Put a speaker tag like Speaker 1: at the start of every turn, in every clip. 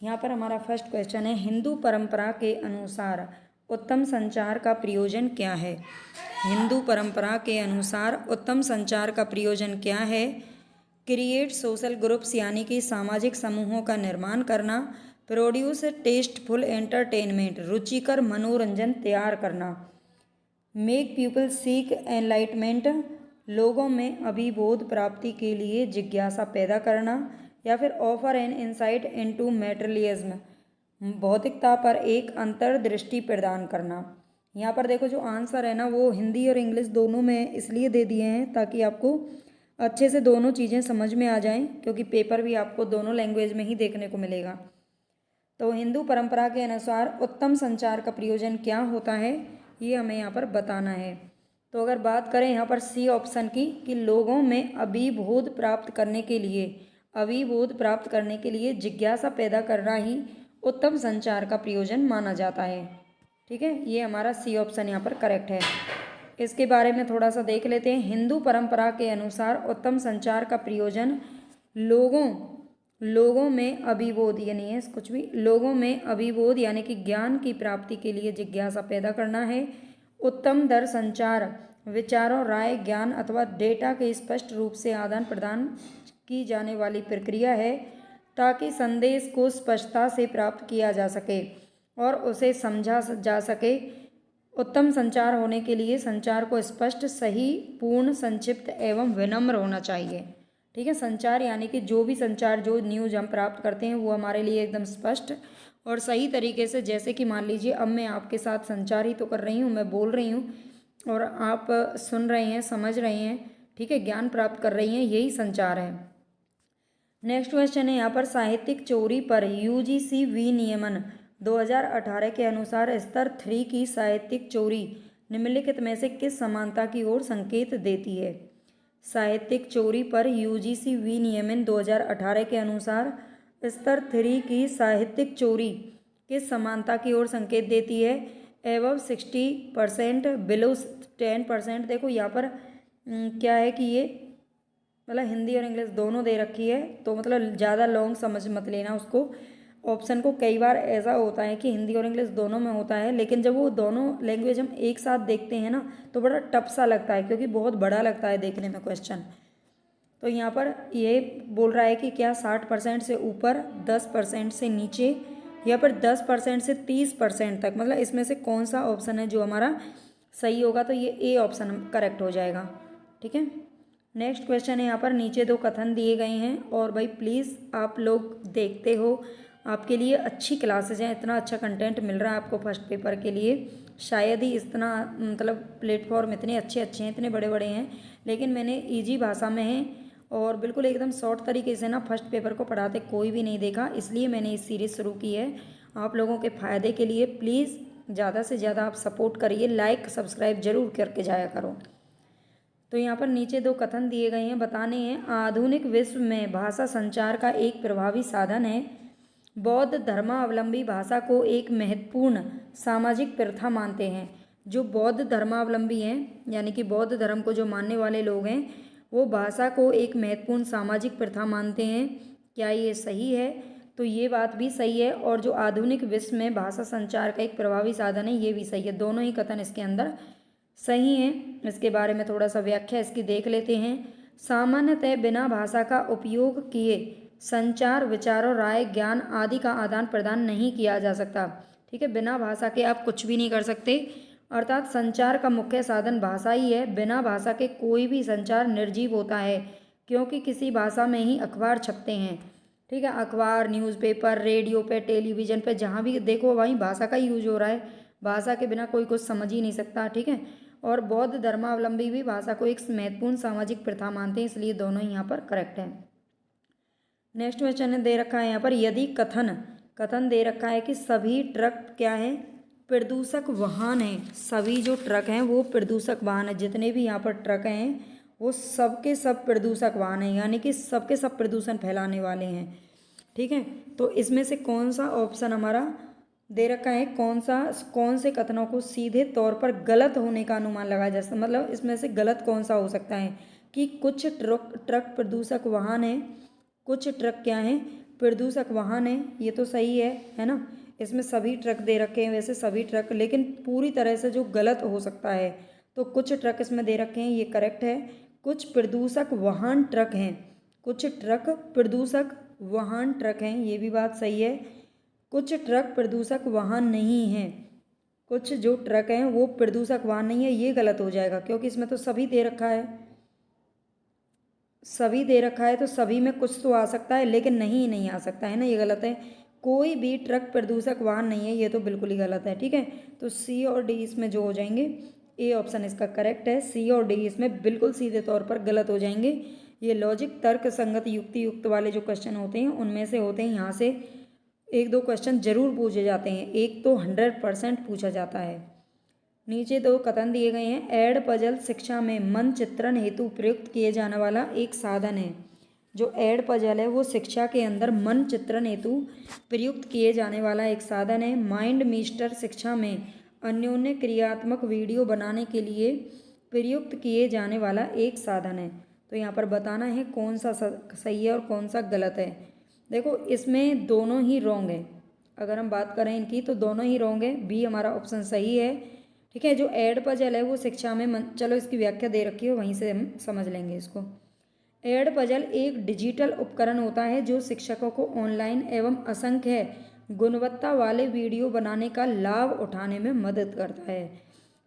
Speaker 1: यहाँ पर हमारा फर्स्ट क्वेश्चन है, हिंदू परंपरा के अनुसार उत्तम संचार का प्रयोजन क्या है। हिंदू परंपरा के अनुसार उत्तम संचार का प्रयोजन क्या है। क्रिएट सोशल ग्रुप्स यानी कि सामाजिक समूहों का निर्माण करना। प्रोड्यूस टेस्टफुल एंटरटेनमेंट रुचिकर मनोरंजन तैयार करना। मेक पीपल सीक एनलाइटमेंट लोगों में अभिबोध प्राप्ति के लिए जिज्ञासा पैदा करना। या फिर offer N insight into materialism भौतिकता पर एक अंतर्दृष्टि प्रदान करना। यहाँ पर देखो जो आंसर है ना वो हिंदी और इंग्लिश दोनों में इसलिए दे दिए हैं ताकि आपको अच्छे से दोनों चीज़ें समझ में आ जाएं, क्योंकि पेपर भी आपको दोनों लैंग्वेज में ही देखने को मिलेगा। तो हिंदू परंपरा के अनुसार उत्तम संचार का प्रयोजन क्या होता है ये हमें यहाँ पर बताना है। तो अगर बात करें यहाँ पर सी ऑप्शन की कि लोगों में अभिबोध प्राप्त करने के लिए जिज्ञासा पैदा करना ही उत्तम संचार का प्रयोजन माना जाता है। ठीक है, ये हमारा सी ऑप्शन यहाँ पर करेक्ट है। इसके बारे में थोड़ा सा देख लेते हैं। हिंदू परंपरा के अनुसार उत्तम संचार का प्रयोजन लोगों में अभिबोध यानी है कुछ भी लोगों में अभिबोध यानी कि ज्ञान की प्राप्ति के लिए जिज्ञासा पैदा करना है। उत्तम दर संचार विचारों, राय, ज्ञान अथवा डेटा के स्पष्ट रूप से आदान प्रदान की जाने वाली प्रक्रिया है ताकि संदेश को स्पष्टता से प्राप्त किया जा सके और उसे समझा जा सके। उत्तम संचार होने के लिए संचार को स्पष्ट, सही, पूर्ण, संक्षिप्त एवं विनम्र होना चाहिए। ठीक है, संचार यानी कि जो भी संचार जो न्यूज़ हम प्राप्त करते हैं वो हमारे लिए एकदम स्पष्ट और सही तरीके से, जैसे कि मान लीजिए अब मैं आपके साथ संचार ही तो कर रही हूँ, मैं बोल रही हूँ और आप सुन रहे हैं, समझ रहे हैं, ठीक है, ज्ञान प्राप्त कर रही हैं, यही संचार है। नेक्स्ट क्वेश्चन है यहाँ पर साहित्यिक चोरी पर यूजीसी विनियमन 2018 के अनुसार स्तर 3 की साहित्यिक चोरी निम्नलिखित में से किस समानता की ओर संकेत देती है। साहित्यिक चोरी पर यूजीसी विनियमन 2018 के अनुसार स्तर 3 की साहित्यिक चोरी किस समानता की ओर संकेत देती है। Above 60%, below 10%। देखो यहाँ पर क्या है कि ये मतलब हिंदी और इंग्लिश दोनों दे रखी है, तो मतलब ज़्यादा लॉन्ग समझ मत लेना उसको, ऑप्शन को। कई बार ऐसा होता है कि हिंदी और इंग्लिश दोनों में होता है, लेकिन जब वो दोनों लैंग्वेज हम एक साथ देखते हैं ना तो बड़ा टफ सा लगता है, क्योंकि बहुत बड़ा लगता है देखने में क्वेश्चन। तो यहाँ पर ये बोल रहा है कि क्या 60% से ऊपर, 10% से नीचे, या फिर 10% से 30% तक, मतलब इसमें से कौन सा ऑप्शन है जो हमारा सही होगा। तो ये ए ऑप्शन करेक्ट हो जाएगा। ठीक है, नेक्स्ट क्वेश्चन है यहाँ पर नीचे 2 कथन दिए गए हैं और भाई प्लीज़ आप लोग देखते हो, आपके लिए अच्छी क्लासेज हैं, इतना अच्छा कंटेंट मिल रहा है आपको फर्स्ट पेपर के लिए। शायद ही इतना मतलब प्लेटफॉर्म इतने अच्छे हैं, इतने बड़े बड़े हैं, लेकिन मैंने इजी भाषा में है और बिल्कुल एकदम शॉर्ट तरीके से ना फर्स्ट पेपर को पढ़ाते कोई भी नहीं देखा, इसलिए मैंने इस सीरीज़ शुरू की है आप लोगों के फ़ायदे के लिए। प्लीज़ ज़्यादा से ज़्यादा आप सपोर्ट करिए, लाइक सब्सक्राइब जरूर करके जाया करो। तो यहाँ पर नीचे 2 कथन दिए गए हैं, बताने हैं। आधुनिक विश्व में भाषा संचार का एक प्रभावी साधन है। बौद्ध धर्मावलंबी भाषा को एक महत्वपूर्ण सामाजिक प्रथा मानते हैं। जो बौद्ध धर्मावलंबी हैं यानी कि बौद्ध धर्म को जो मानने वाले लोग हैं वो भाषा को एक महत्वपूर्ण सामाजिक प्रथा मानते हैं। क्या ये सही है? तो ये बात भी सही है, और जो आधुनिक विश्व में भाषा संचार का एक प्रभावी साधन है ये भी सही है। दोनों ही कथन इसके अंदर सही है। इसके बारे में थोड़ा सा व्याख्या इसकी देख लेते हैं। सामान्यतः बिना भाषा का उपयोग किए संचार, विचारों, राय, ज्ञान आदि का आदान प्रदान नहीं किया जा सकता। ठीक है, बिना भाषा के आप कुछ भी नहीं कर सकते, अर्थात संचार का मुख्य साधन भाषा ही है। बिना भाषा के कोई भी संचार निर्जीव होता है, क्योंकि किसी भाषा में ही अखबार छपते हैं। ठीक है, अखबार, न्यूज़पेपर, रेडियो पे, टेलीविज़न पे, जहाँ भी देखो वहीं भाषा का ही यूज हो रहा है। भाषा के बिना कोई कुछ समझ ही नहीं सकता। ठीक है, और बौद्ध धर्मावलंबी भी भाषा को एक महत्वपूर्ण सामाजिक प्रथा मानते हैं, इसलिए दोनों यहाँ पर करेक्ट है। नेक्स्ट क्वेश्चन दे रखा है यहाँ पर, यदि कथन दे रखा है कि सभी ट्रक क्या है, प्रदूषक वाहन हैं। सभी जो ट्रक हैं वो प्रदूषक वाहन है, जितने भी यहाँ पर ट्रक हैं वो सबके सब प्रदूषक वाहन हैं, यानी कि सबके सब प्रदूषण फैलाने वाले हैं। ठीक है, तो इसमें से कौन सा ऑप्शन हमारा दे रखा है, कौन से कथनों को सीधे तौर पर गलत होने का अनुमान लगाया जा सकता, मतलब इसमें से गलत कौन सा हो सकता है कि कुछ ट्रक प्रदूषक वाहन हैं, कुछ ट्रक क्या हैं प्रदूषक वाहन है, ये तो सही है ना। इसमें सभी ट्रक दे रखे हैं, वैसे सभी ट्रक, लेकिन पूरी तरह से जो गलत हो सकता है तो कुछ ट्रक इसमें दे रखे हैं, ये करेक्ट है। कुछ प्रदूषक वाहन ट्रक हैं, कुछ ट्रक प्रदूषक वाहन ट्रक हैं, ये भी बात सही है। कुछ ट्रक प्रदूषक वाहन नहीं हैं, कुछ जो ट्रक हैं वो प्रदूषक वाहन नहीं है, ये गलत हो जाएगा क्योंकि इसमें तो सभी दे रखा है, सभी दे रखा है तो सभी में कुछ तो आ सकता है, लेकिन नहीं आ सकता है ना, ये गलत है। कोई भी ट्रक प्रदूषक वाहन नहीं है, ये तो बिल्कुल ही गलत है। ठीक है, तो सी और डी इसमें जो हो जाएंगे, ए ऑप्शन इसका करेक्ट है, सी और डी इसमें बिल्कुल सीधे तौर पर गलत हो जाएंगे। ये लॉजिक तर्क संगत युक्ति युक्त वाले जो क्वेश्चन होते हैं उनमें से होते हैं, यहाँ से एक दो क्वेश्चन जरूर पूछे जाते हैं, एक तो 100% पूछा जाता है। नीचे दो कथन दिए गए हैं। एड पजल शिक्षा में मन चित्रण हेतु प्रयुक्त किए जाने वाला एक साधन है। जो एड पजल है वो शिक्षा के अंदर मन चित्रण हेतु प्रयुक्त किए जाने वाला एक साधन है। माइंड मिस्टर शिक्षा में अन्योन्य क्रियात्मक वीडियो बनाने के लिए प्रयुक्त किए जाने वाला एक साधन है। तो यहाँ पर बताना है कौन सा सही है और कौन सा गलत है। देखो इसमें दोनों ही रॉन्ग है, अगर हम बात करें इनकी तो दोनों ही रॉन्ग है, बी हमारा ऑप्शन सही है। ठीक है, जो एड पजल है वो शिक्षा में चलो इसकी व्याख्या दे रखी है, वहीं से हम समझ लेंगे इसको। एड पजल एक डिजिटल उपकरण होता है जो शिक्षकों को ऑनलाइन एवं असंख्य गुणवत्ता वाले वीडियो बनाने का लाभ उठाने में मदद करता है।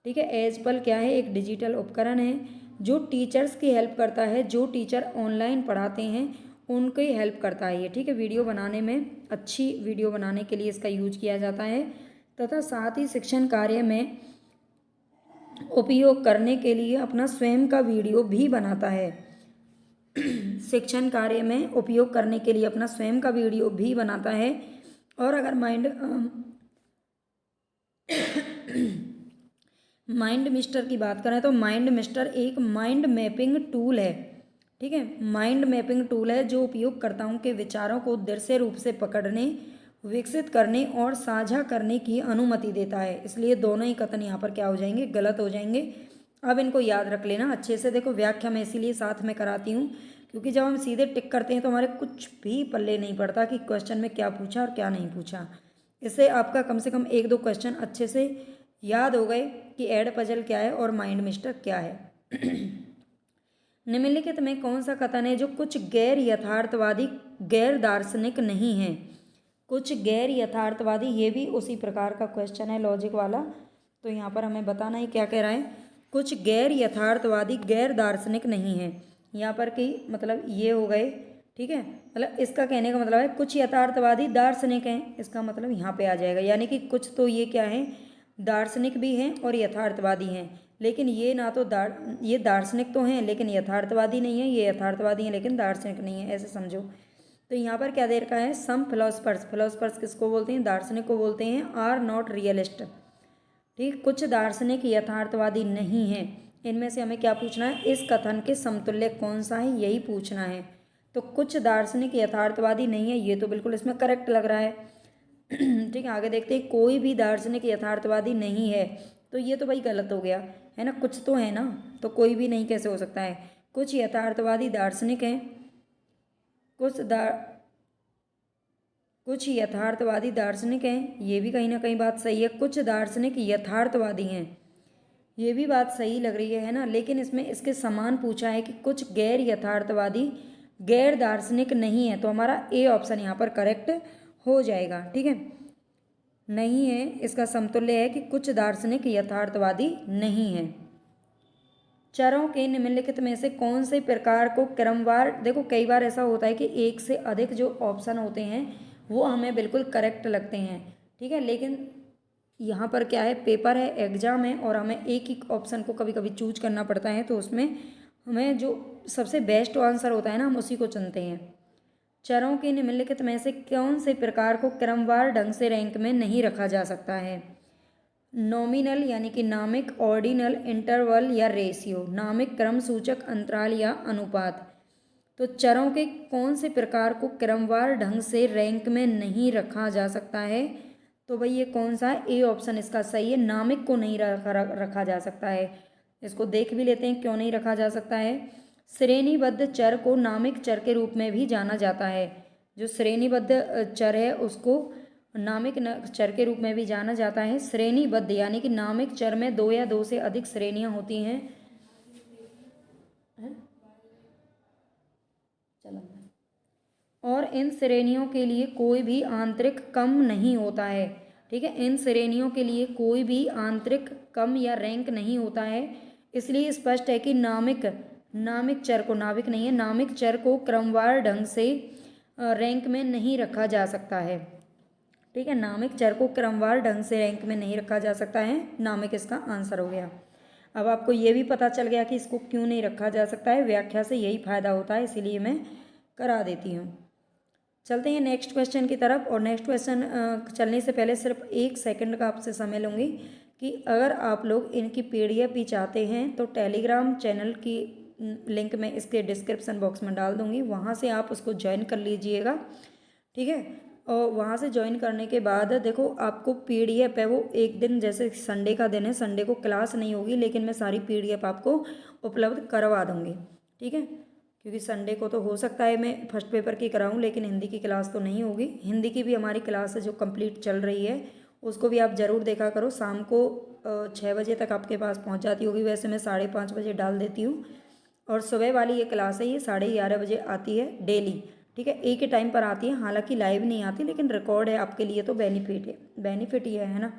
Speaker 1: ठीक है, एजपल क्या है, एक डिजिटल उपकरण है जो टीचर्स की हेल्प करता है, जो टीचर ऑनलाइन पढ़ाते हैं उनकी हेल्प करता है ये। ठीक है, वीडियो बनाने में, अच्छी वीडियो बनाने के लिए इसका यूज किया जाता है, तथा साथ ही शिक्षण कार्य में उपयोग करने के लिए अपना स्वयं का वीडियो भी बनाता है। शिक्षण कार्य में उपयोग करने के लिए अपना स्वयं का वीडियो भी बनाता है। और अगर माइंड मिस्टर की बात करें तो माइंड मिस्टर एक माइंड मैपिंग टूल है। ठीक है, माइंड मैपिंग टूल है जो उपयोगकर्ताओं के विचारों को दृश्य रूप से पकड़ने, विकसित करने और साझा करने की अनुमति देता है। इसलिए दोनों ही कथन यहाँ पर क्या हो जाएंगे, गलत हो जाएंगे। अब इनको याद रख लेना अच्छे से। देखो व्याख्या मैं इसीलिए साथ में कराती हूँ क्योंकि जब हम सीधे टिक करते हैं तो हमारे कुछ भी पल्ले नहीं पड़ता कि क्वेश्चन में क्या पूछा और क्या नहीं पूछा। इससे आपका कम से कम एक दो क्वेश्चन अच्छे से याद हो गए कि एड पजल क्या है और माइंड मिस्टर क्या है। निम्नलिखित में कौन सा कथन है जो कुछ गैर यथार्थवादी, गैर दार्शनिक नहीं है। कुछ गैर यथार्थवादी, ये भी उसी प्रकार का क्वेश्चन है लॉजिक वाला, तो यहाँ पर हमें बताना है क्या कह रहा है। कुछ गैर यथार्थवादी, गैर दार्शनिक नहीं है, यहाँ पर कि मतलब ये हो गए। ठीक है, मतलब इसका कहने का मतलब है कुछ यथार्थवादी दार्शनिक हैं, इसका मतलब यहाँ पे आ जाएगा, यानी कि कुछ तो ये क्या है, दार्शनिक भी हैं और यथार्थवादी हैं, लेकिन ये ना तो ये दार्शनिक तो हैं लेकिन यथार्थवादी नहीं है, ये यथार्थवादी हैं लेकिन दार्शनिक नहीं है, ऐसे समझो। तो यहाँ पर क्या दे रखा है, सम फिलोसफर्स, फिलोसफर्स किसको बोलते हैं, दार्शनिक को बोलते हैं, आर नॉट रियलिस्ट। ठीक, कुछ दार्शनिक यथार्थवादी नहीं है। इनमें से हमें क्या पूछना है, इस कथन के समतुल्य कौन सा है, यही पूछना है। तो कुछ दार्शनिक यथार्थवादी नहीं है, ये तो बिल्कुल इसमें करेक्ट लग रहा है। ठीक है, आगे देखते हैं, कोई भी दार्शनिक यथार्थवादी नहीं है, तो ये तो भाई गलत हो गया है ना, कुछ तो है ना, तो कोई भी नहीं कैसे हो सकता है। कुछ यथार्थवादी दार्शनिक हैं, कुछ यथार्थवादी दार्शनिक हैं, ये भी कहीं ना कहीं बात सही है। कुछ दार्शनिक यथार्थवादी हैं, ये भी बात सही लग रही है ना, लेकिन इसमें इसके समान पूछा है कि कुछ गैर यथार्थवादी, गैर दार्शनिक नहीं है, तो हमारा ए ऑप्शन यहाँ पर करेक्ट हो जाएगा। ठीक है, नहीं है, इसका समतुल्य है कि कुछ दार्शनिक यथार्थवादी नहीं है। चरों के निम्नलिखित में से कौन से प्रकार को क्रमवार, देखो कई बार ऐसा होता है कि एक से अधिक जो ऑप्शन होते हैं वो हमें बिल्कुल करेक्ट लगते हैं। ठीक है, लेकिन यहाँ पर क्या है, पेपर है, एग्जाम है और हमें एक ही ऑप्शन को कभी कभी चूज करना पड़ता है, तो उसमें हमें जो सबसे बेस्ट आंसर होता है ना, हम उसी को चुनते हैं। चरों के निम्नलिखित में से कौन से प्रकार को क्रमवार ढंग से रैंक में नहीं रखा जा सकता है। नॉमिनल यानी कि नामिक, ऑर्डिनल, इंटरवल या रेशियो, नामिक क्रम सूचक अंतराल या अनुपात। तो चरों के कौन से प्रकार को क्रमवार ढंग से रैंक में नहीं रखा जा सकता है, तो भाई ये कौन सा है, ए ऑप्शन इसका सही है, नामिक को नहीं रखा जा सकता है। इसको देख भी लेते हैं क्यों नहीं रखा जा सकता है। श्रेणीबद्ध चर को नामिक चर के रूप में भी जाना जाता है। जो श्रेणीबद्ध चर है उसको नामिक चर के रूप में भी जाना जाता है। श्रेणीबद्ध यानी कि नामिक चर में दो या दो से अधिक श्रेणियां होती हैं। चलो, और इन श्रेणियों के लिए कोई भी आंतरिक कम नहीं होता है। ठीक है, इन श्रेणियों के लिए कोई भी आंतरिक कम या रैंक नहीं होता है। इसलिए स्पष्ट है कि नामिक चर को, नाविक नहीं है, नामिक चर को क्रमवार ढंग से रैंक में नहीं रखा जा सकता है। ठीक है, नामिक चर को क्रमवार ढंग से रैंक में नहीं रखा जा सकता है। नामिक इसका आंसर हो गया। अब आपको ये भी पता चल गया कि इसको क्यों नहीं रखा जा सकता है। व्याख्या से यही फायदा होता है, इसीलिए मैं करा देती हूँ। चलते हैं नेक्स्ट क्वेश्चन की तरफ। और नेक्स्ट क्वेश्चन चलने से पहले सिर्फ 1 सेकंड का आपसे समय लूँगी कि अगर आप लोग इनकी PDF भी चाहते हैं तो टेलीग्राम चैनल की लिंक मैं इसके डिस्क्रिप्शन बॉक्स में डाल दूँगी, वहाँ से आप उसको ज्वाइन कर लीजिएगा। ठीक है, और वहाँ से ज्वाइन करने के बाद देखो आपको PDF है वो एक दिन, जैसे संडे का दिन है, संडे को क्लास नहीं होगी, लेकिन मैं सारी PDF आपको उपलब्ध करवा दूँगी। ठीक है, क्योंकि संडे को तो हो सकता है मैं फर्स्ट पेपर की कराऊं, लेकिन हिंदी की क्लास तो नहीं होगी। हिंदी की भी हमारी क्लास है जो कंप्लीट चल रही है, उसको भी आप ज़रूर देखा करो। शाम को 6 बजे तक आपके पास पहुंच जाती होगी, वैसे मैं 5:30 बजे डाल देती हूँ। और सुबह वाली ये क्लास है, ये 11:30 बजे आती है डेली। ठीक है, एक ही टाइम पर आती है, हालांकि लाइव नहीं आती, लेकिन रिकॉर्ड है आपके लिए, तो बेनिफिट ही है ना।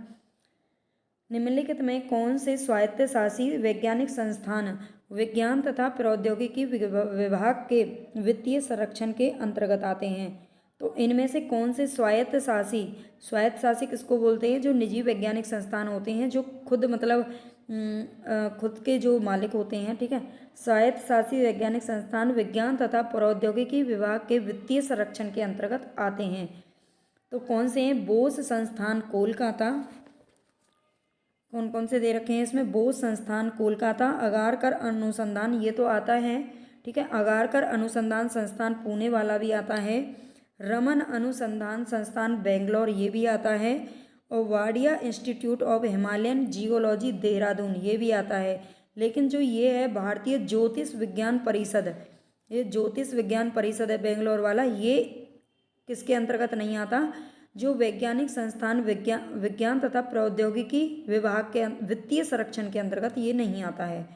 Speaker 1: निम्नलिखित में कौन से स्वायत्त शासी वैज्ञानिक संस्थान विज्ञान तथा प्रौद्योगिकी विभाग के वित्तीय संरक्षण के अंतर्गत आते हैं? तो इनमें से कौन से स्वायत्त शासी किसको बोलते हैं? जो निजी वैज्ञानिक संस्थान होते हैं, जो खुद मतलब खुद के जो मालिक होते हैं। ठीक है, स्वायत्त शासी वैज्ञानिक संस्थान विज्ञान तथा प्रौद्योगिकी विभाग के वित्तीय संरक्षण के अंतर्गत आते हैं। तो कौन से हैं? बोस संस्थान कोलकाता, कौन कौन से दे रखे हैं इसमें? बोस संस्थान कोलकाता, अगारकर अनुसंधान, ये तो आता है। ठीक है, अगारकर अनुसंधान संस्थान पुणे वाला भी आता है। रमन अनुसंधान संस्थान बेंगलोर, ये भी आता है। और Wadia institute of Himalayan geology Dehradun, ये भी आता है। लेकिन जो ये है भारतीय ज्योतिष विज्ञान परिषद, ये ज्योतिष विज्ञान परिषद है बेंगलोर वाला, ये किसके अंतर्गत नहीं आता? जो वैज्ञानिक संस्थान विज्ञान तथा प्रौद्योगिकी विभाग के वित्तीय संरक्षण के अंतर्गत ये नहीं आता है।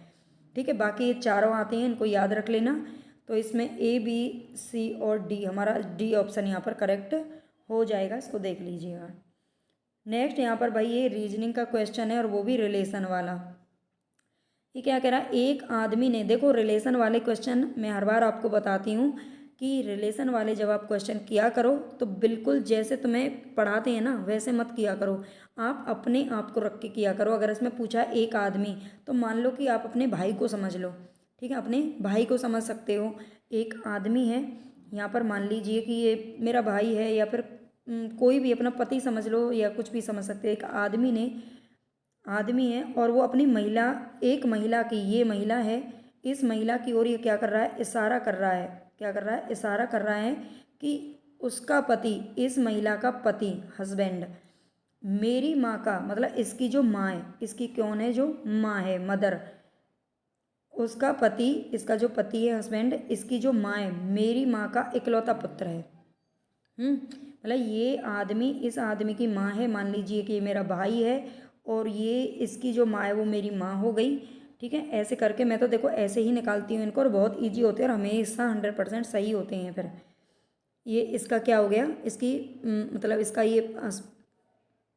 Speaker 1: ठीक है, बाकी ये चारों आते हैं, इनको याद रख लेना। तो इसमें A, B, C और D, हमारा D ऑप्शन यहाँ पर करेक्ट हो जाएगा, इसको देख लीजिएगा। नेक्स्ट यहाँ पर भाई ये रीजनिंग का क्वेश्चन है, और वो भी रिलेशन वाला। ये क्या कह रहा है? एक आदमी ने, देखो रिलेशन वाले क्वेश्चन मैं हर बार आपको बताती हूँ कि रिलेशन वाले जब आप क्वेश्चन किया करो तो बिल्कुल जैसे तुम्हें पढ़ाते हैं ना वैसे मत किया करो, आप अपने आप को रख के किया करो। अगर इसमें पूछा एक आदमी, तो मान लो कि आप अपने भाई को समझ लो। ठीक है, अपने भाई को समझ सकते हो। एक आदमी है, यहाँ पर मान लीजिए कि ये मेरा भाई है, या फिर कोई भी अपना पति समझ लो, या कुछ भी समझ सकते हो। एक आदमी है और वो अपनी महिला, एक महिला की, ये महिला है, इस महिला की ओर ये क्या कर रहा है? इशारा कर रहा है। क्या कर रहा है? इशारा कर रहा है कि उसका पति, इस महिला का पति, हस्बैंड, मेरी माँ का, मतलब इसकी जो माँ है, इसकी कौन है? जो माँ है, मदर, उसका पति, इसका जो पति है हस्बैंड, इसकी जो माँ है, मेरी माँ का इकलौता पुत्र है। मतलब ये आदमी, इस आदमी की माँ है, मान लीजिए कि ये मेरा भाई है, और ये इसकी जो माँ है वो मेरी माँ हो गई। ठीक है, ऐसे करके मैं तो देखो ऐसे ही निकालती हूँ इनको, और बहुत इजी होते हैं, और हमेशा 100% सही होते हैं। फिर ये इसका क्या हो गया? इसकी मतलब इसका ये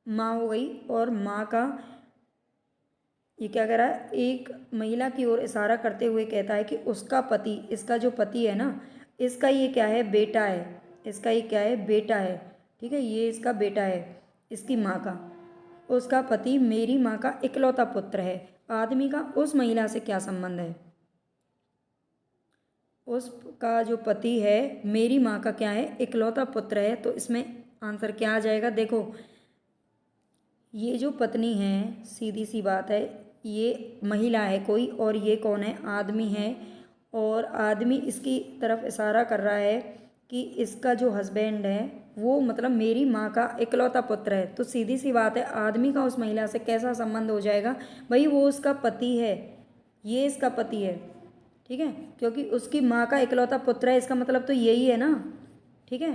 Speaker 1: माँ हो गई, और माँ का ये क्या कह रहा है? एक महिला की ओर इशारा करते हुए कहता है कि उसका पति, इसका जो पति है ना, इसका ये क्या है? बेटा है। इसका ये क्या है? बेटा है। ठीक है, ये इसका बेटा है, इसकी माँ का। उसका पति मेरी माँ का इकलौता पुत्र है। आदमी का उस महिला से क्या संबंध है? उसका जो पति है, मेरी माँ का क्या है? इकलौता पुत्र है। तो इसमें आंसर क्या आ जाएगा? देखो, ये जो पत्नी है, सीधी सी बात है, ये महिला है कोई, और ये कौन है? आदमी है। और आदमी इसकी तरफ इशारा कर रहा है कि इसका जो हस्बैंड है वो मतलब मेरी माँ का इकलौता पुत्र है। तो सीधी सी बात है, आदमी का उस महिला से कैसा संबंध हो जाएगा? भाई वो उसका पति है, ये इसका पति है। ठीक है, क्योंकि उसकी माँ का इकलौता पुत्र है, इसका मतलब तो यही है ना। ठीक है,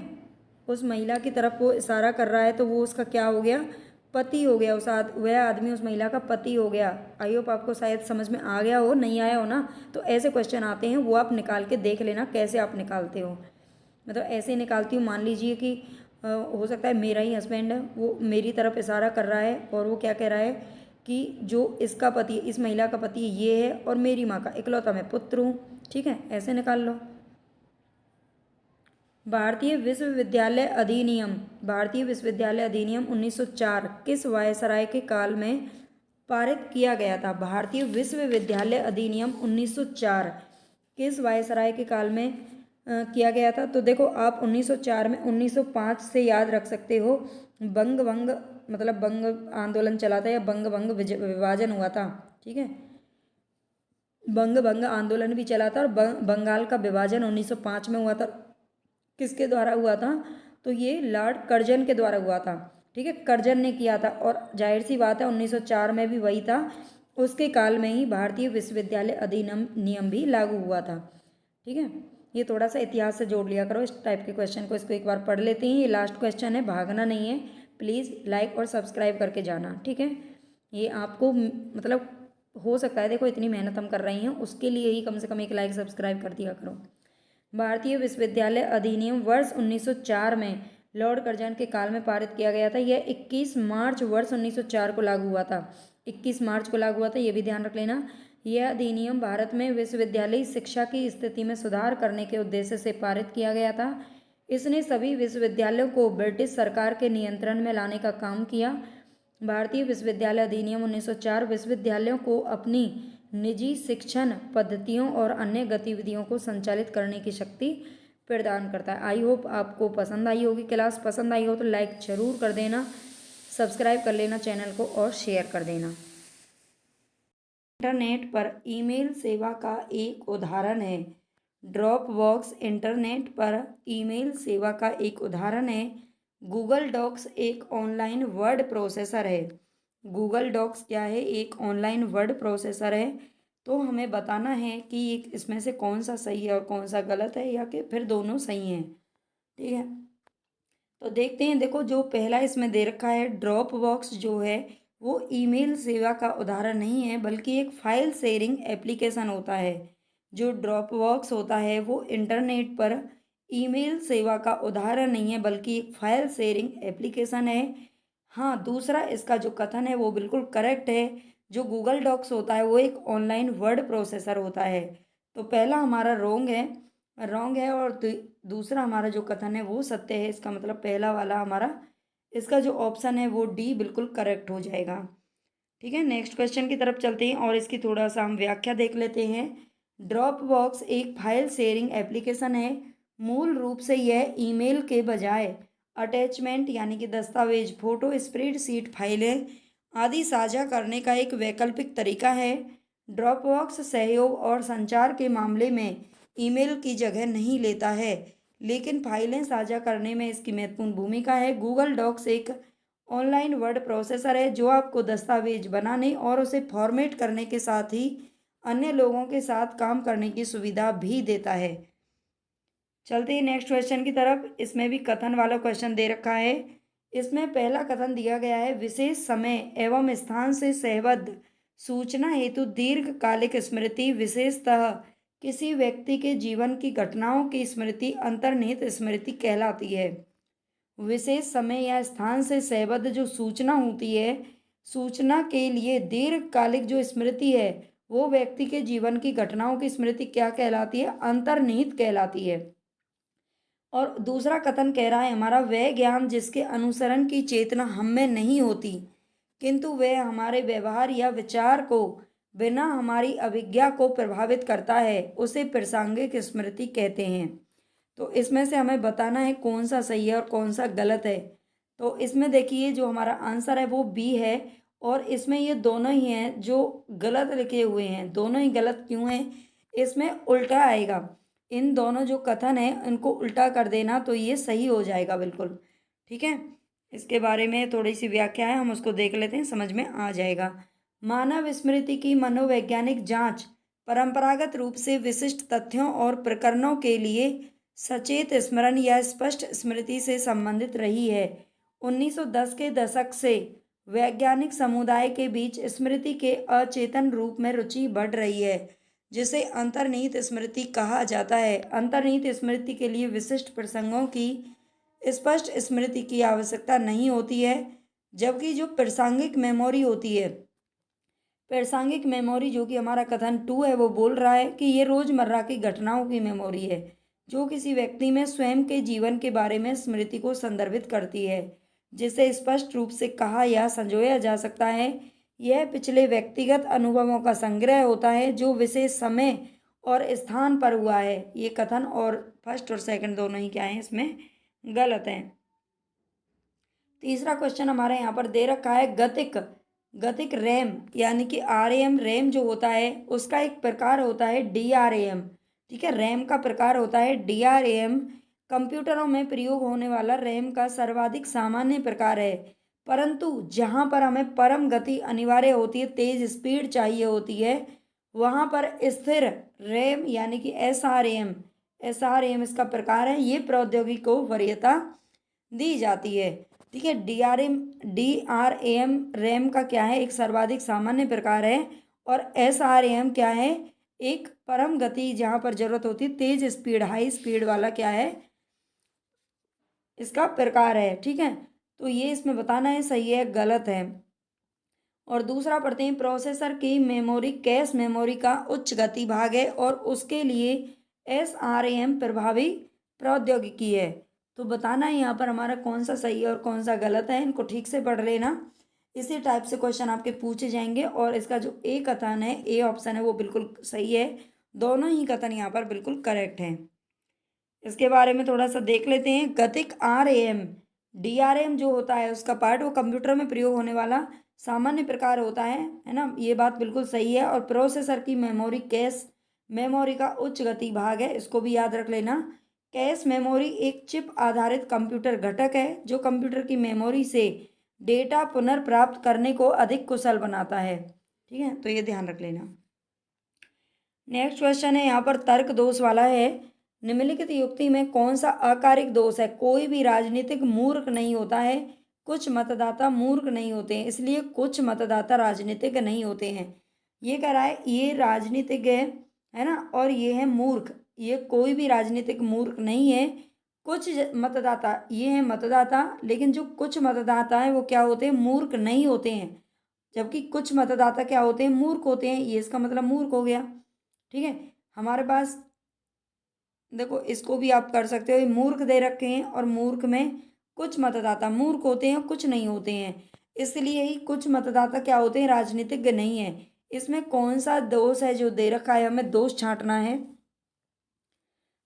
Speaker 1: उस महिला की तरफ वो इशारा कर रहा है तो वो उसका क्या हो गया, पति हो गया। वह आदमी उस महिला का पति हो गया। आई होप आपको शायद समझ में आ गया हो, नहीं आया हो ना तो ऐसे क्वेश्चन आते हैं, वो आप निकाल के देख लेना कैसे आप निकालते हो। मतलब ऐसे निकालती हूँ, मान लीजिए कि हो सकता है मेरा ही हस्बैंड है, वो मेरी तरफ इशारा कर रहा है और वो क्या कह रहा है कि जो इसका पति, इस महिला का पति ये है और मेरी माँ का इकलौता मैं पुत्र हूँ। ठीक है, ऐसे निकाल लो। भारतीय विश्वविद्यालय अधिनियम, भारतीय विश्वविद्यालय अधिनियम 1904 किस वायसराय के काल में पारित किया गया था? भारतीय विश्वविद्यालय अधिनियम 1904 किस वायसराय के काल में किया गया था? तो देखो आप 1904 में 1905 से याद रख सकते हो, बंग वंग मतलब बंग आंदोलन चला था या बंग वंग विभाजन हुआ था। ठीक है, बंग भंग आंदोलन भी चला था और बंगाल का विभाजन 1905 में हुआ था। किसके द्वारा हुआ था? तो ये लॉर्ड कर्जन के द्वारा हुआ था। ठीक है, कर्जन ने किया था और जाहिर सी बात है 1904 में भी वही था, उसके काल में ही भारतीय विश्वविद्यालय अधिनियम नियम भी लागू हुआ था। ठीक है, ये थोड़ा सा इतिहास से जोड़ लिया करो इस टाइप के क्वेश्चन को। इसको एक बार पढ़ लेते हैं, ये लास्ट क्वेश्चन है, भागना नहीं है। प्लीज़ लाइक और सब्सक्राइब करके जाना। ठीक है, ये आपको मतलब हो सकता है, देखो इतनी मेहनत हम कर रही हैं उसके लिए ही कम से कम एक लाइक सब्सक्राइब कर दिया करो। भारतीय विश्वविद्यालय अधिनियम वर्ष 1904 में लॉर्ड कर्जन के काल में पारित किया गया था। यह 21 मार्च वर्ष 1904 को लागू हुआ था। 21 मार्च को लागू हुआ था, ये भी ध्यान रख लेना। यह अधिनियम भारत में विश्वविद्यालयी शिक्षा की स्थिति में सुधार करने के उद्देश्य से पारित किया गया था। इसने सभी विश्वविद्यालयों को ब्रिटिश सरकार के नियंत्रण में लाने का काम किया। भारतीय विश्वविद्यालय अधिनियम 1904 विश्वविद्यालयों को अपनी निजी शिक्षण पद्धतियों और अन्य गतिविधियों को संचालित करने की शक्ति प्रदान करता है। आई होप आपको पसंद आई होगी क्लास। पसंद आई हो तो लाइक जरूर कर देना, सब्सक्राइब कर लेना चैनल को और शेयर कर देना। इंटरनेट पर ईमेल सेवा का एक उदाहरण है ड्रॉपबॉक्स। इंटरनेट पर ईमेल सेवा का एक उदाहरण है। गूगल डॉक्स एक ऑनलाइन वर्ड प्रोसेसर है। गूगल डॉक्स क्या है? एक ऑनलाइन वर्ड प्रोसेसर है। तो हमें बताना है कि एक इसमें से कौन सा सही है और कौन सा गलत है, या कि फिर दोनों सही हैं। ठीक है, तो देखते हैं। देखो जो पहला इसमें दे रखा है ड्रॉप बॉक्स, जो है वो ईमेल सेवा का उदाहरण नहीं है बल्कि एक फाइल शेयरिंग एप्लीकेशन होता है। जो ड्रॉप बॉक्स होता है वो इंटरनेट पर ईमेल सेवा का उदाहरण नहीं है बल्कि एक फाइल शेयरिंग एप्लीकेशन है। हाँ, दूसरा इसका जो कथन है वो बिल्कुल करेक्ट है। जो गूगल डॉक्स होता है वो एक ऑनलाइन वर्ड प्रोसेसर होता है। तो पहला हमारा रॉन्ग है और दूसरा हमारा जो कथन है वो सत्य है। इसका मतलब पहला वाला हमारा, इसका जो ऑप्शन है वो डी बिल्कुल करेक्ट हो जाएगा। ठीक है, नेक्स्ट क्वेश्चन की तरफ चलते हैं और इसकी थोड़ा सा हम व्याख्या देख लेते हैं। ड्रॉप बॉक्स एक फाइल शेयरिंग एप्लीकेशन है। मूल रूप से यह ईमेल के बजाय अटैचमेंट यानी कि दस्तावेज, फोटो, स्प्रेडशीट फाइलें आदि साझा करने का एक वैकल्पिक तरीका है। ड्रॉपबॉक्स सहयोग और संचार के मामले में ईमेल की जगह नहीं लेता है, लेकिन फाइलें साझा करने में इसकी महत्वपूर्ण भूमिका है। गूगल डॉक्स एक ऑनलाइन वर्ड प्रोसेसर है जो आपको दस्तावेज बनाने और उसे फॉर्मेट करने के साथ ही अन्य लोगों के साथ काम करने की सुविधा भी देता है। चलते हैं नेक्स्ट क्वेश्चन की तरफ। इसमें भी कथन वाला क्वेश्चन दे रखा है। इसमें पहला कथन दिया गया है, विशेष समय एवं स्थान से सहबद्ध सूचना हेतु दीर्घकालिक स्मृति विशेषतः किसी व्यक्ति के जीवन की घटनाओं की स्मृति अंतर्निहित स्मृति कहलाती है। विशेष समय या स्थान से सहबद्ध जो सूचना होती है, सूचना के लिए दीर्घकालिक जो स्मृति है वो व्यक्ति के जीवन की घटनाओं की स्मृति क्या कहलाती है? अंतर्निहित कहलाती है। और दूसरा कथन कह रहा है हमारा, वह ज्ञान जिसके अनुसरण की चेतना हम में नहीं होती किंतु वह हमारे व्यवहार या विचार को बिना हमारी अभिज्ञा को प्रभावित करता है, उसे प्रासंगिक स्मृति कहते हैं। तो इसमें से हमें बताना है कौन सा सही है और कौन सा गलत है। तो इसमें देखिए जो हमारा आंसर है वो बी है, और इसमें ये दोनों ही हैं जो गलत लिखे हुए हैं। दोनों ही गलत क्यों हैं? इसमें उल्टा आएगा। इन दोनों जो कथन है इनको उल्टा कर देना तो ये सही हो जाएगा बिल्कुल। ठीक है, इसके बारे में थोड़ी सी व्याख्या है, हम उसको देख लेते हैं, समझ में आ जाएगा। मानव स्मृति की मनोवैज्ञानिक जांच परंपरागत रूप से विशिष्ट तथ्यों और प्रकरणों के लिए सचेत स्मरण या स्पष्ट स्मृति से संबंधित रही है। 1910 के दशक से वैज्ञानिक समुदाय के बीच स्मृति के अचेतन रूप में रुचि बढ़ रही है, जिसे अंतर्निहित स्मृति कहा जाता है। अंतर्निहित स्मृति के लिए विशिष्ट प्रसंगों की स्पष्ट स्मृति की आवश्यकता नहीं होती है, जबकि जो प्रासंगिक मेमोरी होती है, प्रासंगिक मेमोरी जो कि हमारा कथन 2 है, वो बोल रहा है कि ये रोजमर्रा की घटनाओं की मेमोरी है जो किसी व्यक्ति में स्वयं के जीवन के बारे में स्मृति को संदर्भित करती है, जिसे स्पष्ट रूप से कहा या संजोया जा सकता है। यह पिछले व्यक्तिगत अनुभवों का संग्रह होता है जो विशेष समय और स्थान पर हुआ है। ये कथन और फर्स्ट और सेकंड दोनों ही क्या है, इसमें गलत है। तीसरा क्वेश्चन हमारे यहाँ पर दे रखा है, गतिक रैम यानी कि आरएम रैम जो होता है उसका एक प्रकार होता है डीआरएम। ठीक है, रैम का प्रकार होता है डीआरएम। कंप्यूटरों में प्रयोग होने वाला रैम का सर्वाधिक सामान्य प्रकार है, परंतु जहाँ पर हमें परम गति अनिवार्य होती है, तेज स्पीड चाहिए होती है, वहाँ पर स्थिर रैम यानी कि एसआरएम इसका प्रकार है। ये प्रौद्योगिकी को वरीयता दी जाती है। ठीक है, डीआरएम रैम का क्या है, एक सर्वाधिक सामान्य प्रकार है, और एसआरएम क्या है, एक परम गति जहाँ पर जरूरत होती है, तेज स्पीड हाई स्पीड वाला क्या है, इसका प्रकार है। ठीक है, तो ये इसमें बताना है सही है गलत है। और दूसरा पढ़ते हैं, प्रोसेसर की मेमोरी कैश मेमोरी का उच्च गति भाग है और उसके लिए एसआरएम प्रभावी प्रौद्योगिकी है। तो बताना है यहाँ पर हमारा कौन सा सही है और कौन सा गलत है, इनको ठीक से पढ़ लेना। इसी टाइप से क्वेश्चन आपके पूछे जाएंगे। और इसका जो ए कथन है, ए ऑप्शन है, वो बिल्कुल सही है। दोनों ही कथन यहाँ पर बिल्कुल करेक्ट हैं। इसके बारे में थोड़ा सा देख लेते हैं। गतिक आरएम डीआरएम जो होता है उसका पार्ट, वो कंप्यूटर में प्रयोग होने वाला सामान्य प्रकार होता है ना, ये बात बिल्कुल सही है। और प्रोसेसर की मेमोरी कैश मेमोरी का उच्च गति भाग है, इसको भी याद रख लेना। कैश मेमोरी एक चिप आधारित कंप्यूटर घटक है जो कंप्यूटर की मेमोरी से डेटा पुनर्प्राप्त करने को अधिक कुशल बनाता है। ठीक है, तो ये ध्यान रख लेना। नेक्स्ट क्वेश्चन है यहाँ पर तर्क दोष वाला है। निम्नलिखित युक्ति में कौन सा अकारिक दोष है? कोई भी राजनीतिक मूर्ख नहीं होता है, कुछ मतदाता मूर्ख नहीं होते हैं, इसलिए कुछ मतदाता राजनीतिक नहीं होते हैं। ये कह रहा है ये राजनीतिक है ना, और ये है मूर्ख। ये कोई भी राजनीतिक मूर्ख नहीं है। कुछ मतदाता ये है मतदाता, लेकिन जो कुछ मतदाता है वो क्या होते हैं, मूर्ख नहीं होते हैं, जबकि कुछ मतदाता क्या होते हैं, मूर्ख होते हैं। ये इसका मतलब मूर्ख हो गया। ठीक है, हमारे पास देखो इसको भी आप कर सकते हो, ये मूर्ख दे रखे हैं और मूर्ख में कुछ मतदाता मूर्ख होते हैं, कुछ नहीं होते हैं, इसलिए ही कुछ मतदाता क्या होते हैं, राजनीतिज्ञ नहीं है। इसमें कौन सा दोष है जो दे रखा है, हमें दोष छांटना है।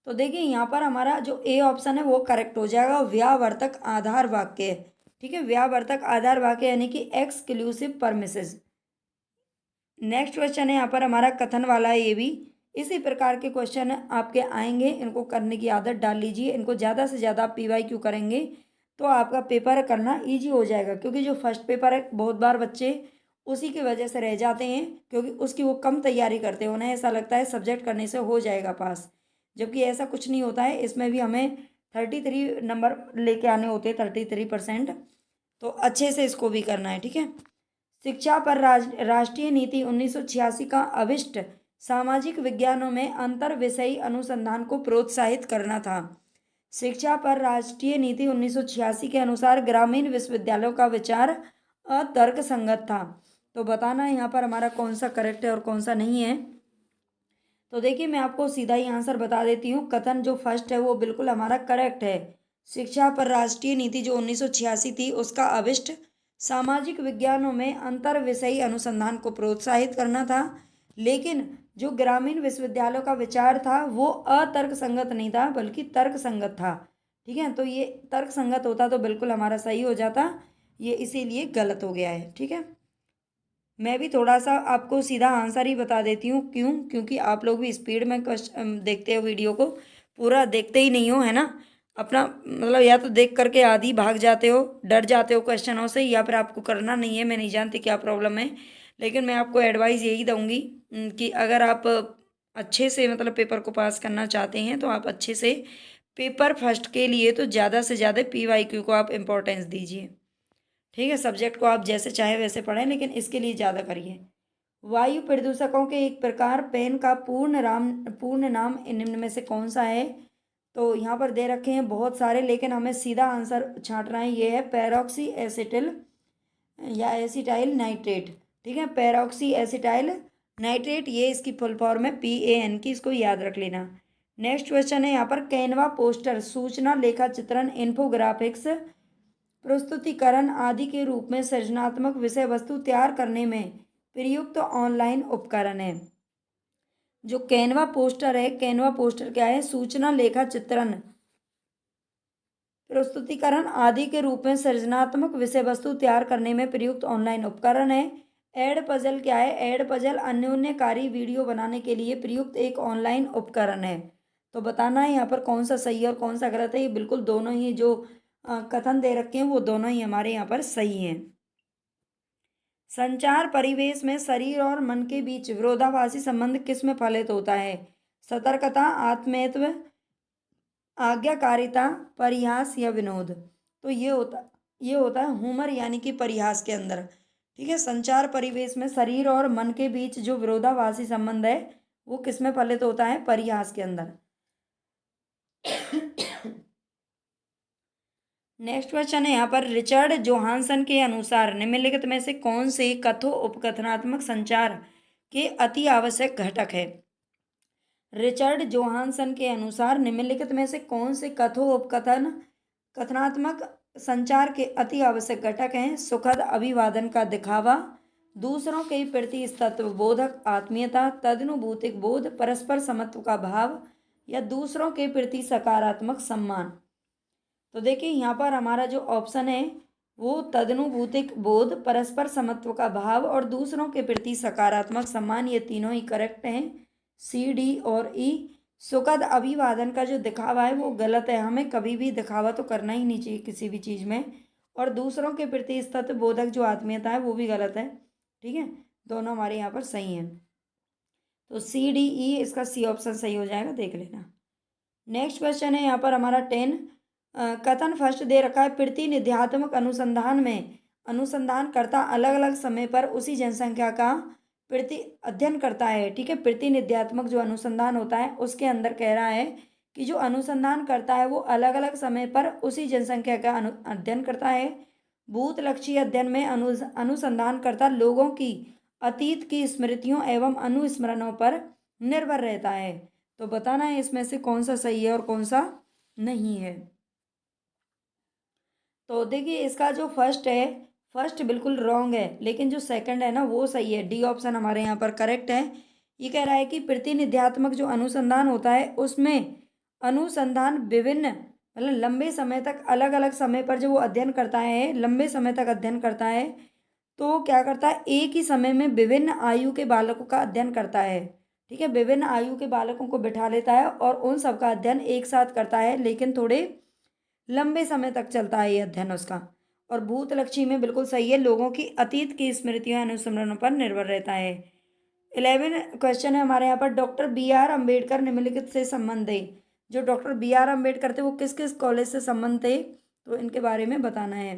Speaker 1: तो देखिए यहाँ पर हमारा जो ए ऑप्शन है वो करेक्ट हो जाएगा, व्यावर्तक आधार वाक्य। ठीक है, व्यावर्तक आधार वाक्य यानी कि एक्सक्लूसिव परमिसेस। नेक्स्ट क्वेश्चन है यहाँ पर हमारा कथन वाला है, ये भी इसी प्रकार के क्वेश्चन आपके आएंगे, इनको करने की आदत डाल लीजिए। इनको ज़्यादा से ज़्यादा PYQ करेंगे तो आपका पेपर करना इजी हो जाएगा, क्योंकि जो फर्स्ट पेपर है बहुत बार बच्चे उसी की वजह से रह जाते हैं, क्योंकि उसकी वो कम तैयारी करते हैं, उन्हें ऐसा लगता है सब्जेक्ट करने से हो जाएगा पास, जबकि ऐसा कुछ नहीं होता है। इसमें भी हमें 33 नंबर लेके आने होते हैं, 33%। तो अच्छे से इसको भी करना है। ठीक है, शिक्षा पर राष्ट्रीय नीति 1986 का अभिष्ट सामाजिक विज्ञानों में अंतर विषयी अनुसंधान को प्रोत्साहित करना था। शिक्षा पर राष्ट्रीय नीति 1986 के अनुसार ग्रामीण विश्वविद्यालयों का विचार अतर्क संगत था। तो बताना है यहाँ पर हमारा कौन सा करेक्ट है और कौन सा नहीं है। तो देखिए मैं आपको सीधा ही आंसर बता देती हूँ। कथन जो फर्स्ट है वो बिल्कुल हमारा करेक्ट है। शिक्षा पर राष्ट्रीय नीति जो 1986 थी उसका अभिष्ट सामाजिक विज्ञानों में अंतर विषयी अनुसंधान को प्रोत्साहित करना था, लेकिन जो ग्रामीण विश्वविद्यालयों का विचार था वो अतर्क संगत नहीं था बल्कि तर्क संगत था। ठीक है, तो ये तर्क संगत होता तो बिल्कुल हमारा सही हो जाता, ये इसीलिए गलत हो गया है। ठीक है, मैं भी थोड़ा सा आपको सीधा आंसर ही बता देती हूँ, क्यों, क्योंकि आप लोग भी स्पीड में देखते हो वीडियो को, पूरा देखते ही नहीं हो, है ना। अपना मतलब या तो देख करके आधी भाग जाते हो, डर जाते हो क्वेश्चनों से, या फिर आपको करना नहीं है। मैं नहीं जानती क्या प्रॉब्लम है, लेकिन मैं आपको एडवाइस यही दूंगी कि अगर आप अच्छे से मतलब पेपर को पास करना चाहते हैं तो आप अच्छे से पेपर फर्स्ट के लिए तो ज़्यादा से ज़्यादा PYQ को आप इम्पोर्टेंस दीजिए। ठीक है, सब्जेक्ट को आप जैसे चाहे वैसे पढ़ें, लेकिन इसके लिए ज़्यादा करिए। वायु प्रदूषकों के एक प्रकार पेन का पूर्ण नाम निम्न में से कौन सा है? तो यहाँ पर दे रखे हैं बहुत सारे, लेकिन हमें सीधा आंसर छांटना है। ये है पेरोक्सी एसिटिल या एसिटाइल नाइट्रेट। ठीक है, पेरोक्सी एसिटाइल नाइट्रेट, ये इसकी फुल फॉर्म है PAN की, इसको याद रख लेना। नेक्स्ट क्वेश्चन है यहाँ पर, कैनवा पोस्टर, सूचना लेखा चित्रण, इन्फोग्राफिक्स, प्रस्तुतिकरण आदि के रूप में सृजनात्मक विषय वस्तु तैयार करने में प्रयुक्त ऑनलाइन उपकरण है। जो कैनवा पोस्टर है, कैनवा पोस्टर क्या है? सूचना लेखा चित्रण, प्रस्तुतिकरण आदि के रूप में सृजनात्मक विषय वस्तु तैयार करने में प्रयुक्त ऑनलाइन उपकरण है। एड पजल क्या है? एड पजल अन्योन्यकारी वीडियो बनाने के लिए प्रयुक्त एक ऑनलाइन उपकरण है। तो बताना है यहाँ पर कौन सा सही है और कौन सा गलत है। ये बिल्कुल दोनों ही जो कथन दे रखे हैं वो दोनों ही हमारे यहाँ पर सही हैं। संचार परिवेश में शरीर और मन के बीच विरोधाभासी संबंध किस में फलित होता है? सतर्कता, आत्मीयत्व, आज्ञाकारिता, परिहास या विनोद। तो ये होता है हुमर यानी कि परिहास के अंदर। ठीक है, संचार परिवेश में शरीर और मन के बीच जो विरोधाभासी संबंध है वो किस में फलित होता है? परिहास के अंदर। नेक्स्ट क्वेश्चन है यहाँ पर, रिचर्ड जोहानसन के अनुसार निम्नलिखित में से कौन से कथो उपकथनात्मक संचार के अति आवश्यक घटक है? रिचर्ड जोहानसन के अनुसार निम्नलिखित में से कौन से कथो कथनात्मक संचार के अति आवश्यक घटक हैं? सुखद अभिवादन का दिखावा, दूसरों के प्रति तत्वबोधक आत्मीयता, तदनुभूतिक बोध, परस्पर समत्व का भाव या दूसरों के प्रति सकारात्मक सम्मान। तो देखिए यहाँ पर हमारा जो ऑप्शन है वो तदनुभूतिक बोध, परस्पर समत्व का भाव और दूसरों के प्रति सकारात्मक सम्मान, ये तीनों ही करेक्ट हैं, C, D और E। सुखद अभिवादन का जो दिखावा है वो गलत है, हमें कभी भी दिखावा तो करना ही नहीं चाहिए किसी भी चीज़ में। और दूसरों के प्रति तत्वबोधक जो आत्मीयता है वो भी गलत है। ठीक है, दोनों हमारे यहाँ पर सही हैं। तो C, D, E इसका C ऑप्शन सही हो जाएगा, देख लेना। नेक्स्ट क्वेश्चन है यहाँ पर हमारा 10। कथन फर्स्ट दे रखा है, प्रतिनिध्यात्मक अनुसंधान में अनुसंधानकर्ता अलग अलग समय पर उसी जनसंख्या का प्रति अध्ययन करता है। ठीक है, प्रतिनिध्यात्मक जो अनुसंधान होता है उसके अंदर कह रहा है कि जो अनुसंधान करता है वो अलग अलग समय पर उसी जनसंख्या का अध्ययन करता है। भूतलक्षी अध्ययन में अनुसंधानकर्ता लोगों की अतीत की स्मृतियों एवं अनुस्मरणों पर निर्भर रहता है। तो बताना है इसमें से कौन सा सही है और कौन सा नहीं है। तो देखिए इसका जो फर्स्ट है, फर्स्ट बिल्कुल रॉन्ग है, लेकिन जो सेकंड है ना वो सही है। D ऑप्शन हमारे यहाँ पर करेक्ट है। ये कह रहा है कि प्रतिनिध्यात्मक जो अनुसंधान होता है उसमें अनुसंधान विभिन्न मतलब लंबे समय तक अलग अलग समय पर जो वो अध्ययन करता है, लंबे समय तक अध्ययन करता है, तो क्या करता है एक ही समय में विभिन्न आयु के बालकों का अध्ययन करता है। ठीक है, विभिन्न आयु के बालकों को बिठा लेता है और उन सबका अध्ययन एक साथ करता है, लेकिन थोड़े लंबे समय तक चलता है ये अध्ययन उसका। और भूतलक्षी में बिल्कुल सही है, लोगों की अतीत की स्मृतियों अनुस्मरणों पर निर्भर रहता है। 11 क्वेश्चन है हमारे यहाँ पर, डॉक्टर B.R. अम्बेडकर निम्नलिखित से संबंध है। जो डॉक्टर B.R. अम्बेडकर थे वो किस किस कॉलेज से संबंध थे, तो इनके बारे में बताना है।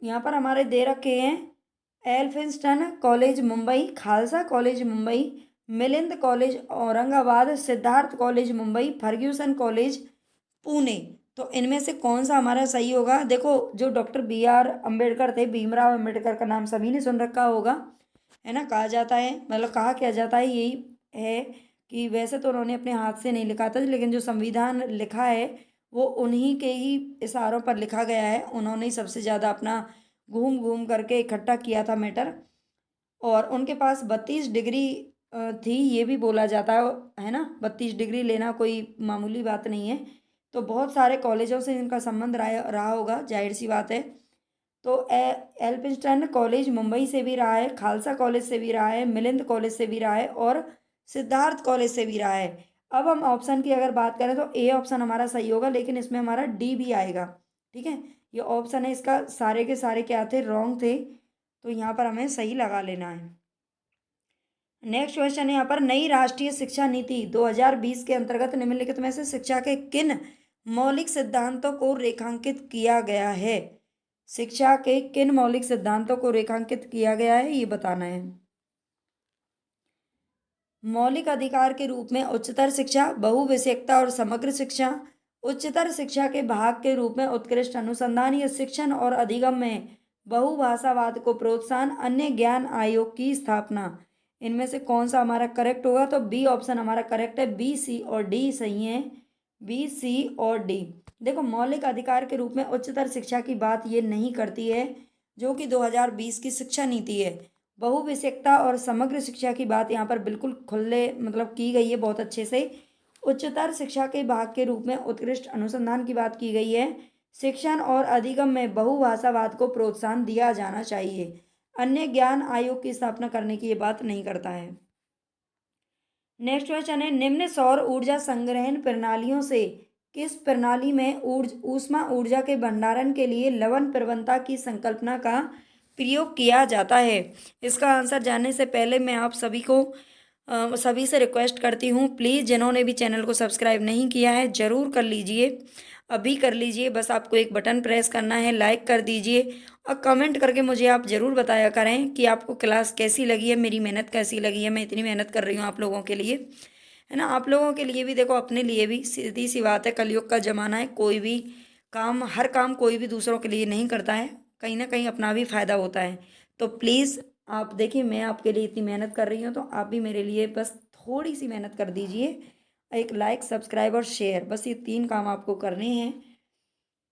Speaker 1: यहाँ पर हमारे दे रखे हैं, Elphinstone college Mumbai, Khalsa college Mumbai, Milind college Aurangabad, Siddharth college Mumbai, Fergusson college Pune. तो इनमें से कौन सा हमारा सही होगा? देखो जो डॉक्टर B.R. अम्बेडकर थे, भीमराव अम्बेडकर का नाम सभी ने सुन रखा होगा, है ना। कहा जाता है, मतलब कहा क्या जाता है यही है कि वैसे तो उन्होंने अपने हाथ से नहीं लिखा था, लेकिन जो संविधान लिखा है वो उन्हीं के ही इशारों पर लिखा गया है। उन्होंने ही सबसे ज़्यादा अपना घूम घूम करके इकट्ठा किया था मैटर। और उनके पास 32 डिग्री थी, ये भी बोला जाता है ना। 32 डिग्री लेना कोई मामूली बात नहीं है। तो बहुत सारे कॉलेजों से इनका संबंध रहा होगा, जाहिर सी बात है। तो एल्फिंस्टन कॉलेज मुंबई से भी रहा है, खालसा कॉलेज से भी रहा है, मिलिंद कॉलेज से भी रहा है और सिद्धार्थ कॉलेज से भी रहा है। अब हम ऑप्शन की अगर बात करें तो A ऑप्शन हमारा सही होगा, लेकिन इसमें हमारा D भी आएगा। ठीक है, ये ऑप्शन है इसका सारे के सारे क्या थे? रॉन्ग थे। तो यहाँ पर हमें सही लगा लेना है। नेक्स्ट क्वेश्चन है यहाँ पर, नई राष्ट्रीय शिक्षा नीति 2020 के अंतर्गत निम्नलिखित में से शिक्षा के किन मौलिक सिद्धांतों को रेखांकित किया गया है? शिक्षा के किन मौलिक सिद्धांतों को रेखांकित किया गया है ये बताना है। मौलिक अधिकार के रूप में उच्चतर शिक्षा, बहुविषयकता और समग्र शिक्षा, उच्चतर शिक्षा के भाग के रूप में उत्कृष्ट अनुसंधान या शिक्षण और अधिगम में बहुभाषावाद को प्रोत्साहन, अन्य ज्ञान आयोग की स्थापना। इनमें से कौन सा हमारा करेक्ट होगा? तो बी ऑप्शन हमारा करेक्ट है, बी, सी और डी सही है, बी, सी और डी। देखो, मौलिक अधिकार के रूप में उच्चतर शिक्षा की बात ये नहीं करती है जो कि 2020 की शिक्षा नीति है। बहुविषयकता और समग्र शिक्षा की बात यहाँ पर बिल्कुल खुले मतलब की गई है बहुत अच्छे से। उच्चतर शिक्षा के भाग के रूप में उत्कृष्ट अनुसंधान की बात की गई है। शिक्षण और अधिगम में बहुभाषावाद को प्रोत्साहन दिया जाना चाहिए। अन्य ज्ञान आयोग की स्थापना करने की ये बात नहीं करता है। नेक्स्ट क्वेश्चन है, निम्न सौर ऊर्जा संग्रहण प्रणालियों से किस प्रणाली में ऊष्मा ऊर्जा के भंडारण के लिए लवण प्रवणता की संकल्पना का प्रयोग किया जाता है? इसका आंसर जानने से पहले मैं आप सभी से रिक्वेस्ट करती हूँ, प्लीज़ जिन्होंने भी चैनल को सब्सक्राइब नहीं किया है ज़रूर कर लीजिए, अभी कर लीजिए। बस आपको एक बटन प्रेस करना है, लाइक कर दीजिए और कमेंट करके मुझे आप ज़रूर बताया करें कि आपको क्लास कैसी लगी है, मेरी मेहनत कैसी लगी है। मैं इतनी मेहनत कर रही हूँ आप लोगों के लिए, है ना। आप लोगों के लिए भी, देखो अपने लिए भी, सीधी सी बात है, कलयुग का ज़माना है। कोई भी काम, हर काम कोई भी दूसरों के लिए नहीं करता है, कहीं ना कहीं अपना भी फ़ायदा होता है। तो प्लीज़ आप देखिए, मैं आपके लिए इतनी मेहनत कर रही हूँ तो आप भी मेरे लिए बस थोड़ी सी मेहनत कर दीजिए। एक लाइक, सब्सक्राइब और शेयर, बस ये 3 काम आपको करने हैं।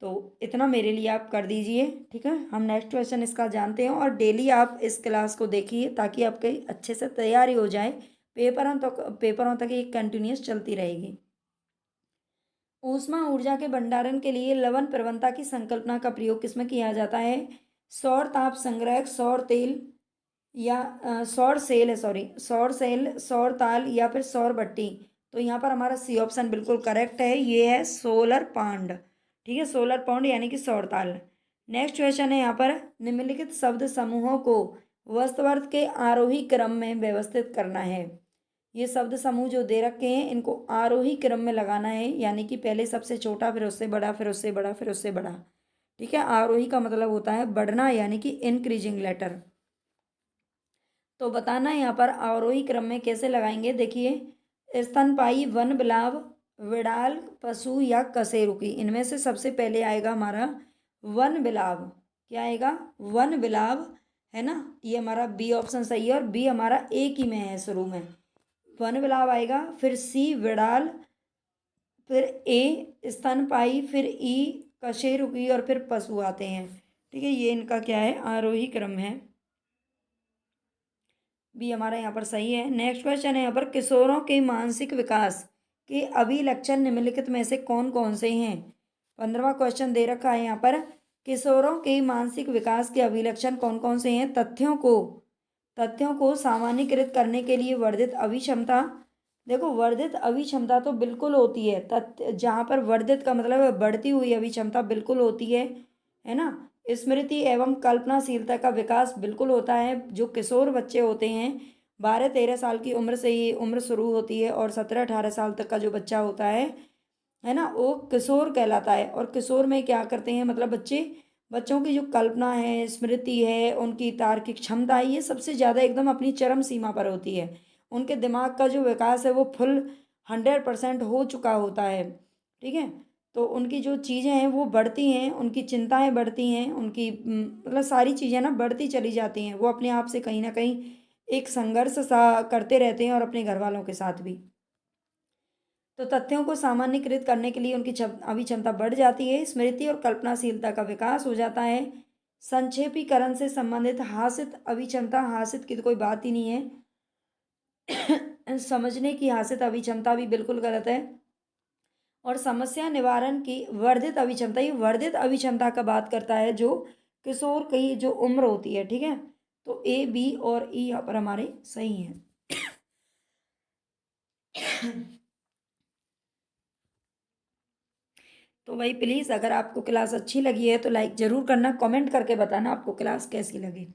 Speaker 1: तो इतना मेरे लिए आप कर दीजिए, ठीक है। हम नेक्स्ट क्वेश्चन इसका जानते हैं और डेली आप इस क्लास को देखिए ताकि आपकी अच्छे से तैयारी हो जाए। पेपरों तक ये कंटिन्यूस चलती रहेगी। ऊष्मा ऊर्जा के भंडारण के लिए लवण प्रवणता की संकल्पना का प्रयोग किसमें किया जाता है? सौर ताप संग्रह, सौर तेल या सौर सेल है, सॉरी, सौर सेल, सौर ताल या फिर सौर भट्टी। तो यहाँ पर हमारा सी ऑप्शन बिल्कुल करेक्ट है, ये है सोलर पांड, ठीक है, सोलर पाउंड यानी कि सौर ताल। नेक्स्ट क्वेश्चन है यहाँ पर, निम्नलिखित शब्द समूहों को वस्तुवर्थ के आरोही क्रम में व्यवस्थित करना है। ये शब्द समूह जो दे रखे हैं इनको आरोही क्रम में लगाना है, यानी कि पहले सबसे छोटा, फिर उससे बड़ा, फिर उससे बड़ा, फिर उससे बड़ा, ठीक है। आरोही का मतलब होता है बढ़ना, यानी कि इंक्रीजिंग लेटर। तो बताना है यहाँ पर आरोही क्रम में कैसे लगाएंगे। देखिए, स्तनपायी, वन बिलाव, विडाल पशु या कशेरुकी, इनमें से सबसे पहले आएगा हमारा वन बिलाव। क्या आएगा? वन बिलाव, है ना। ये हमारा बी ऑप्शन सही है और बी हमारा एक ही में है शुरू में, वन बिलाव आएगा। फिर सी विडाल, फिर ए स्तनपायी, फिर ई कशेरुकी और फिर पशु आते हैं, ठीक है। ये इनका क्या है? आरोही क्रम है, भी हमारा यहाँ पर सही है। नेक्स्ट क्वेश्चन है यहाँ पर, किशोरों के मानसिक विकास के अभिलक्षण निम्नलिखित में से कौन कौन से हैं? 15वां क्वेश्चन दे रखा है यहाँ पर, किशोरों के मानसिक विकास के अभिलक्षण कौन कौन से हैं? तथ्यों को सामान्यीकृत करने के लिए वर्धित अभिक्षमता। देखो, वर्धित अभिक्षमता तो बिल्कुल होती है, तथ्य जहाँ पर वर्धित का मतलब है बढ़ती हुई अभिक्षमता बिल्कुल होती है ना। स्मृति एवं कल्पनाशीलता का विकास बिल्कुल होता है। जो किशोर बच्चे होते हैं, 12-13 साल की उम्र से ये उम्र शुरू होती है और 17-18 साल तक का जो बच्चा होता है ना, वो किशोर कहलाता है। और किशोर में क्या करते हैं, मतलब बच्चों की जो कल्पना है, स्मृति है, उनकी तार्किक क्षमता है, ये सबसे ज़्यादा एकदम अपनी चरम सीमा पर होती है। उनके दिमाग का जो विकास है वो फुल 100% हो चुका होता है, ठीक है। तो उनकी जो चीज़ें हैं वो बढ़ती हैं, उनकी चिंताएं बढ़ती हैं, उनकी मतलब सारी चीज़ें ना बढ़ती चली जाती हैं। वो अपने आप से कहीं ना कहीं एक संघर्ष सा करते रहते हैं और अपने घर वालों के साथ भी। तो तथ्यों को सामान्यीकृत करने के लिए उनकी अभिक्षमता बढ़ जाती है, स्मृति और कल्पनाशीलता का विकास हो जाता है। संक्षेपीकरण से संबंधित हासित अभिक्षमता, हासित की तो कोई बात ही नहीं है। समझने की हासित अभिक्षमता भी बिल्कुल गलत है। और समस्या निवारण की वर्धित अभिक्षमता, ये वर्धित अभिक्षमता का बात करता है जो किशोर की जो उम्र होती है, ठीक है। तो ए, बी और ई यहाँ पर हमारे सही हैं। तो भाई प्लीज़, अगर आपको क्लास अच्छी लगी है तो लाइक ज़रूर करना, कमेंट करके बताना आपको क्लास कैसी लगी।